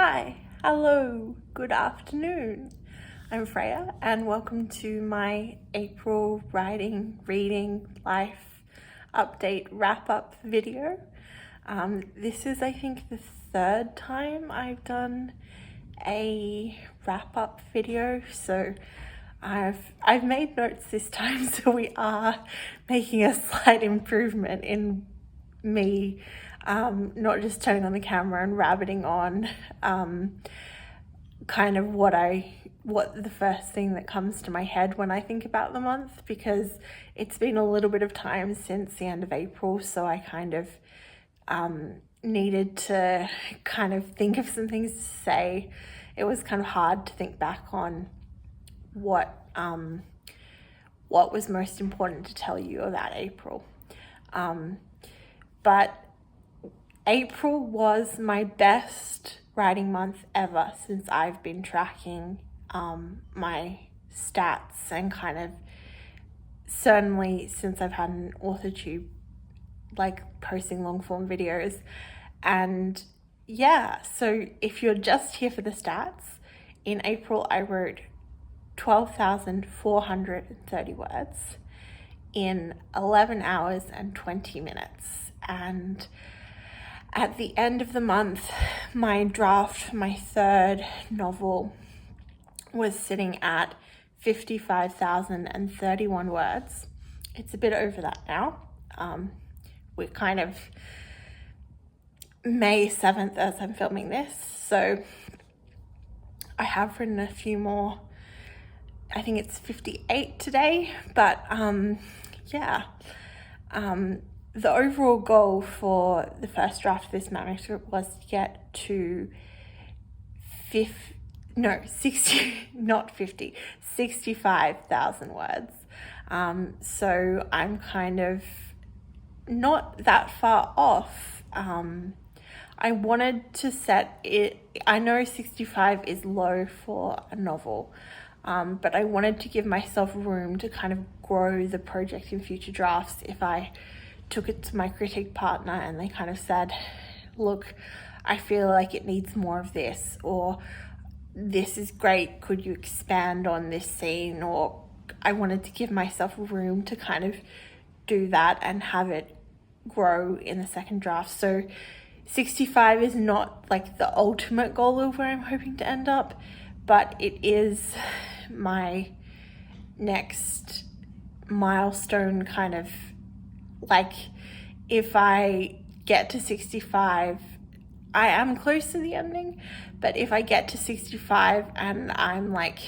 Hi, hello, good afternoon. I'm Freya and welcome to my April writing, reading, life update wrap-up video. This is, I think, the third time I've done a wrap-up video, so I've made notes this time, so we are making a slight improvement in me not just turning on the camera and rabbiting on kind of what the first thing that comes to my head when I think about the month, because it's been a little bit of time since the end of April, so I kind of needed to kind of think of some things to say. It was kind of hard to think back on what was most important to tell you about April. But April was my best writing month ever since I've been tracking my stats, and kind of certainly since I've had an AuthorTube, like posting long form videos. And yeah, so if you're just here for the stats, in April I wrote 12,430 words in 11 hours and 20 minutes. And at the end of the month, my draft, my third novel, was sitting at 55,031 words. It's a bit over that now. We're kind of May 7th as I'm filming this, so I have written a few more. I think it's 58 today, but yeah. The overall goal for the first draft of this manuscript was to get to 65,000 words. So I'm kind of not that far off. I wanted to set it, I know 65 is low for a novel, but I wanted to give myself room to kind of grow the project in future drafts. If I took it to my critique partner and they kind of said, look, I feel like it needs more of this, or this is great, could you expand on this scene? Or I wanted to give myself room to kind of do that and have it grow in the second draft. So 65 is not like the ultimate goal of where I'm hoping to end up, but it is my next milestone. Kind of like, if I get to 65, I am close to the ending, but if I get to 65 and I'm like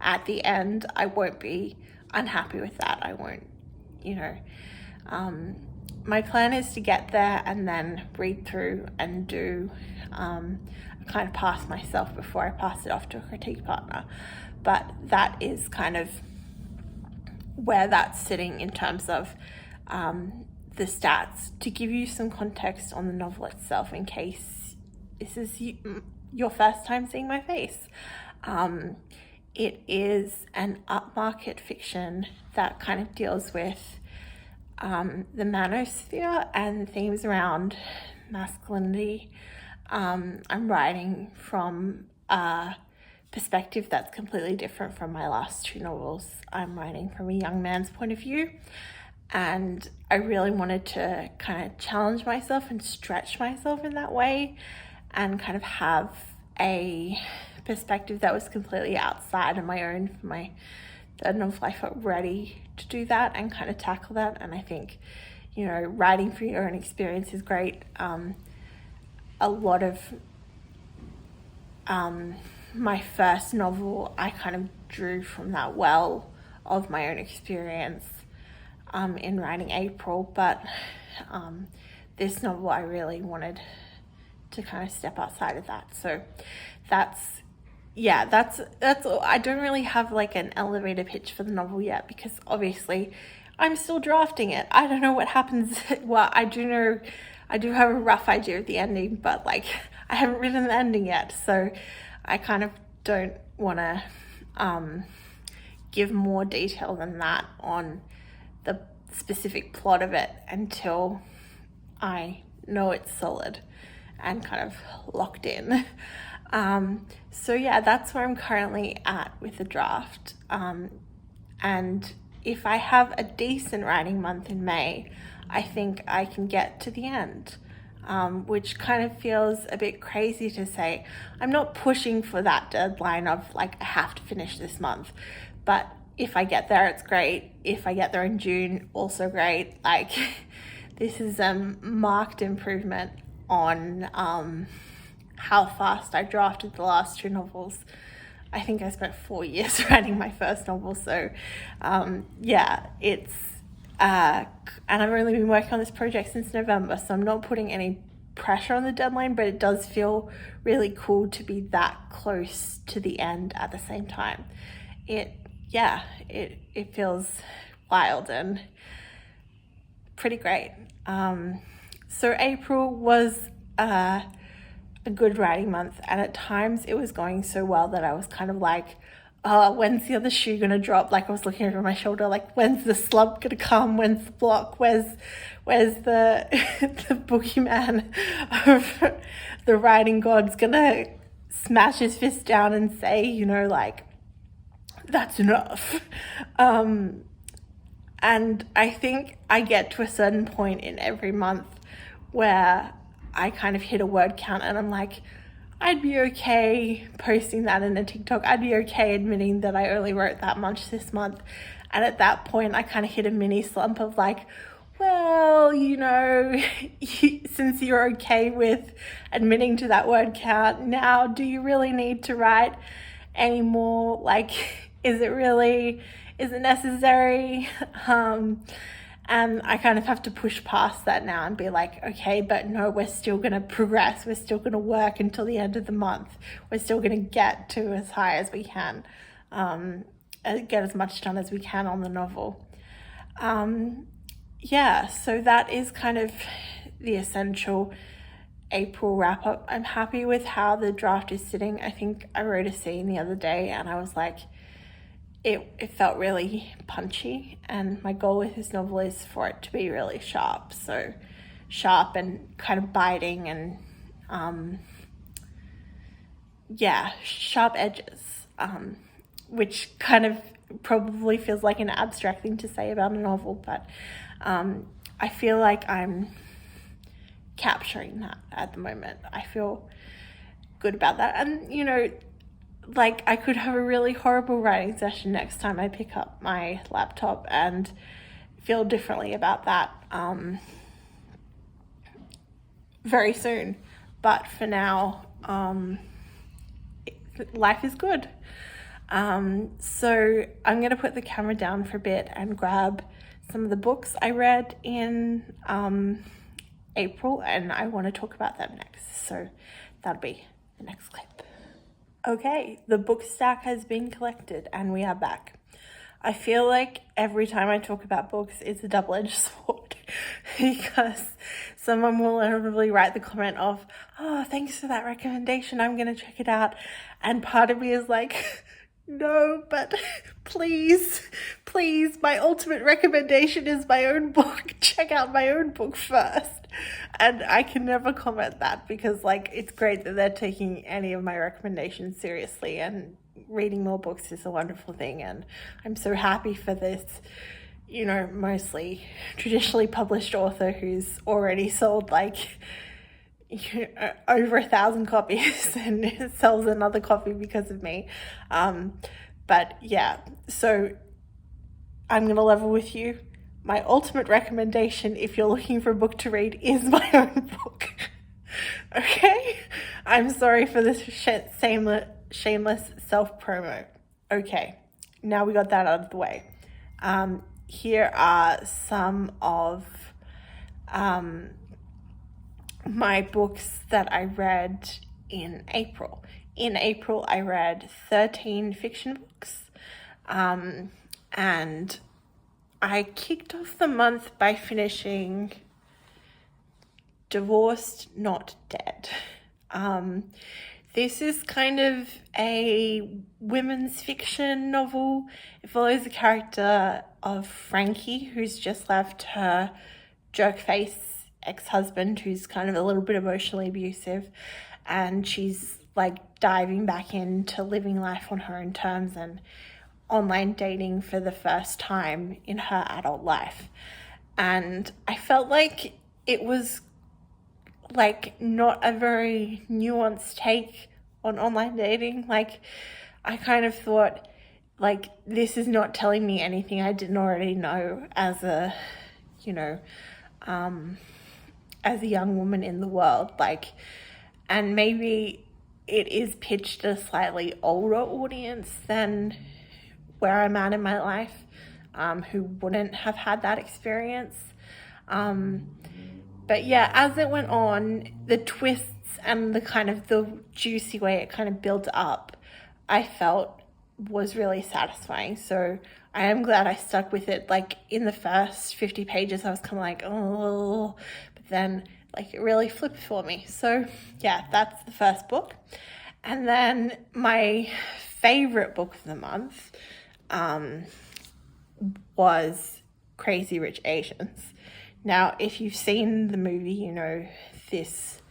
at the end, I won't be unhappy with that. I won't, my plan is to get there and then read through and do kind of pass myself before I pass it off to a critique partner. But that is kind of where that's sitting in terms of the stats. To give you some context on the novel itself, in case this is your first time seeing my face, it is an upmarket fiction that kind of deals with the manosphere and themes around masculinity. I'm writing from a perspective that's completely different from my last two novels. I'm writing from a young man's point of view, and I really wanted to kind of challenge myself and stretch myself in that way, and kind of have a perspective that was completely outside of my own for my third novel. I felt ready to do that and kind of tackle that. And I think, writing from your own experience is great. A lot of my first novel, I kind of drew from that well of my own experience in writing April, but this novel I really wanted to kind of step outside of that. So that's all. I don't really have like an elevator pitch for the novel yet, because obviously I'm still drafting it. I don't know what happens. Well, I do have a rough idea of the ending, but like I haven't written the ending yet, so I kind of don't want to give more detail than that on the specific plot of it until I know it's solid. and kind of locked in. So yeah, that's where I'm currently at with the draft. And if I have a decent writing month in May, I think I can get to the end, which kind of feels a bit crazy to say. I'm not pushing for that deadline of like, I have to finish this month, but if I get there, it's great. If I get there in June, also great. Like, this is a marked improvement on how fast I drafted the last two novels. I think I spent 4 years writing my first novel, so yeah, it's and I've only been working on this project since November, so I'm not putting any pressure on the deadline, but it does feel really cool to be that close to the end at the same time. It feels wild and pretty great. So April was a good writing month, and at times it was going so well that I was kind of like, when's the other shoe gonna drop? Like, I was looking over my shoulder, like, when's the slump gonna come? When's the block? Where's the the boogeyman of the writing gods gonna smash his fist down and say, you know, like, that's enough? And I think I get to a certain point in every month where I kind of hit a word count and I'm like, I'd be okay posting that in a TikTok. I'd be okay admitting that I only wrote that much this month. And at that point, I kind of hit a mini slump of like, well, you know, since you're okay with admitting to that word count, now do you really need to write anymore? Like, is it necessary? And I kind of have to push past that now and be like, okay, but no, we're still going to progress. We're still going to work until the end of the month. We're still going to get to as high as we can, get as much done as we can on the novel. Yeah, so that is kind of the essential April wrap up. I'm happy with how the draft is sitting. I think I wrote a scene the other day and I was like, it felt really punchy, and my goal with this novel is for it to be really sharp. So sharp and kind of biting and sharp edges, which kind of probably feels like an abstract thing to say about a novel, but I feel like I'm capturing that at the moment. I feel good about that. And, you know, like, I could have a really horrible writing session next time I pick up my laptop and feel differently about that very soon. But for now, life is good. So I'm going to put the camera down for a bit and grab some of the books I read in April, and I want to talk about them next. So that'll be the next clip. Okay, the book stack has been collected and we are back. I feel like every time I talk about books, it's a double-edged sword because someone will inevitably write the comment of, oh, thanks for that recommendation, I'm going to check it out. And part of me is like, no, but please, my ultimate recommendation is my own book. Check out my own book first. And I can never comment that because, like, it's great that they're taking any of my recommendations seriously, and reading more books is a wonderful thing. And I'm so happy for this, you know, mostly traditionally published author who's already sold like over 1,000 copies and sells another copy because of me. But yeah, so I'm going to level with you. My ultimate recommendation, if you're looking for a book to read, is my own book. Okay? I'm sorry for this shameless self-promo. Okay, now we got that out of the way. Here are some of my books that I read in April. In April, I read 13 fiction books, and I kicked off the month by finishing Divorced, Not Dead. This is kind of a women's fiction novel. It follows the character of Frankie, who's just left her jerk face ex-husband who's kind of a little bit emotionally abusive, and she's like diving back into living life on her own terms and online dating for the first time in her adult life. And I felt like it was like not a very nuanced take on online dating. Like, I kind of thought, like, this is not telling me anything I didn't already know as a, you know, as a young woman in the world. Like, and maybe it is pitched at a slightly older audience than where I'm at in my life, who wouldn't have had that experience. But yeah, as it went on, the twists and the kind of the juicy way it kind of built up, I felt was really satisfying. So I am glad I stuck with it. Like, in the first 50 pages, I was kind of like, oh, but then like it really flipped for me. So yeah, that's the first book. And then my favorite book of the month was Crazy Rich Asians. Now, if you've seen the movie, you know this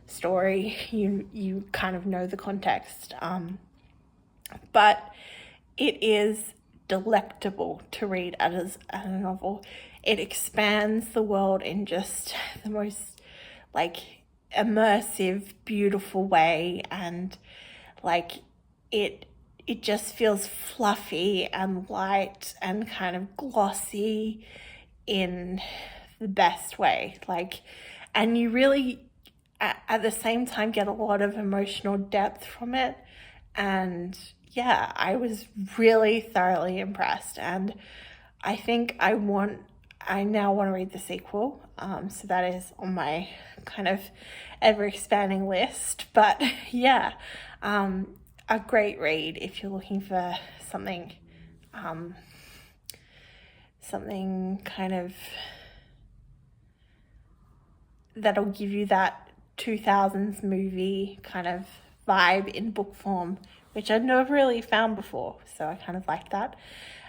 story, you kind of know the context. But it is delectable to read as a novel. It expands the world in just the most like immersive, beautiful way, and like it just feels fluffy and light and kind of glossy in the best way. Like, and you really at the same time get a lot of emotional depth from it. And yeah, I was really thoroughly impressed, and I think I now want to read the sequel. So that is on my kind of ever expanding list. But yeah, a great read if you're looking for something kind of that'll give you that 2000s movie kind of vibe in book form, which I'd never really found before. So I kind of like that.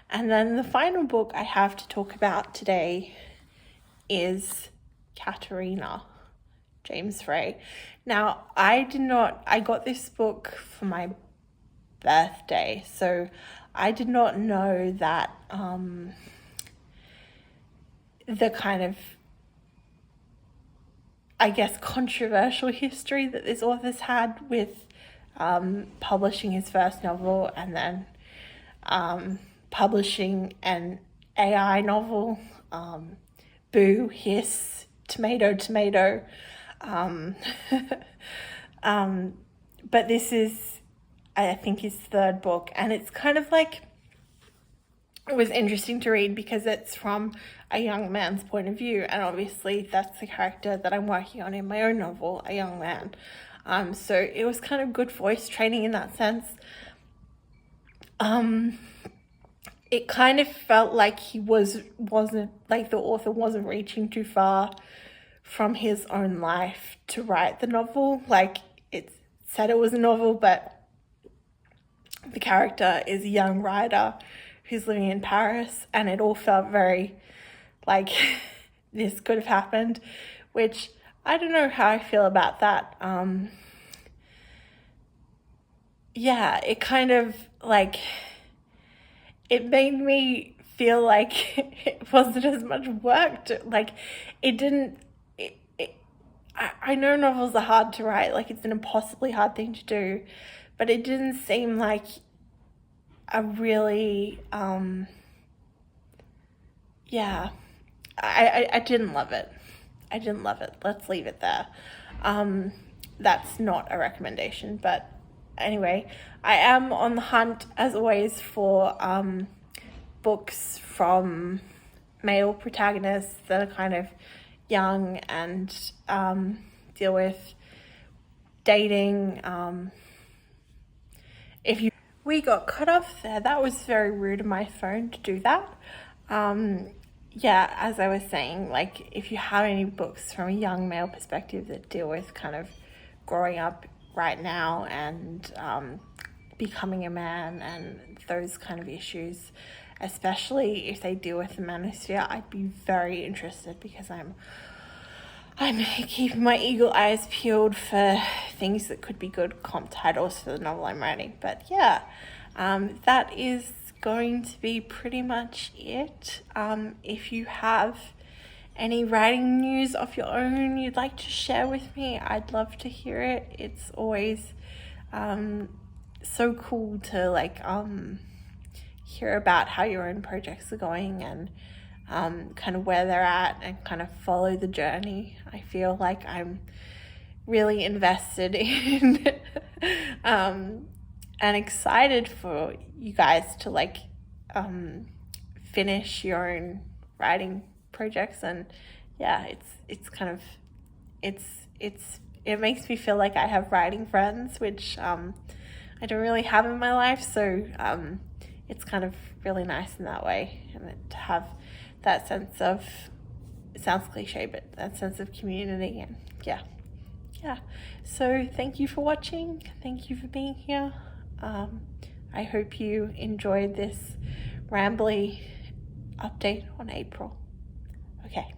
And then the final book I have to talk about today is Katerina, James Frey. Now, I got this book for my birthday, so I did not know that the kind of, I guess, controversial history that this author's had with publishing his first novel and then publishing an AI novel. Boo, hiss, tomato, tomato. But this is, I think, his third book, and it's kind of like, it was interesting to read because it's from a young man's point of view, and obviously that's the character that I'm working on in my own novel, a young man. So it was kind of good voice training in that sense. It kind of felt like he wasn't like the author wasn't reaching too far from his own life to write the novel. Like, it said it was a novel, but the character is a young writer who's living in Paris, and it all felt very like this could have happened, which I don't know how I feel about that. Yeah, it kind of like, it made me feel like it wasn't as much work to, like, it didn't, I know novels are hard to write, like it's an impossibly hard thing to do, but it didn't seem like a really, yeah, I didn't love it. I didn't love it. Let's leave it there. That's not a recommendation, but anyway, I am on the hunt, as always, for books from male protagonists that are kind of young and deal with dating. We got cut off there. That was very rude of my phone to do that. Yeah, as I was saying, like, if you have any books from a young male perspective that deal with kind of growing up right now and becoming a man and those kind of issues, especially if they deal with the manosphere, I'd be very interested, because I'm I'm keeping my eagle eyes peeled for things that could be good comp titles for the novel I'm writing. But yeah, that is going to be pretty much it. If you have any writing news of your own you'd like to share with me, I'd love to hear it. It's always so cool to hear about how your own projects are going and kind of where they're at and kind of follow the journey. I feel like I'm really invested in and excited for you guys to finish your own writing projects. And yeah, it makes me feel like I have writing friends, which I don't really have in my life, so it's kind of really nice in that way, and to have that sense of, it sounds cliche, but that sense of community. And yeah, so thank you for watching, thank you for being here. I hope you enjoyed this rambly update on April. Okay.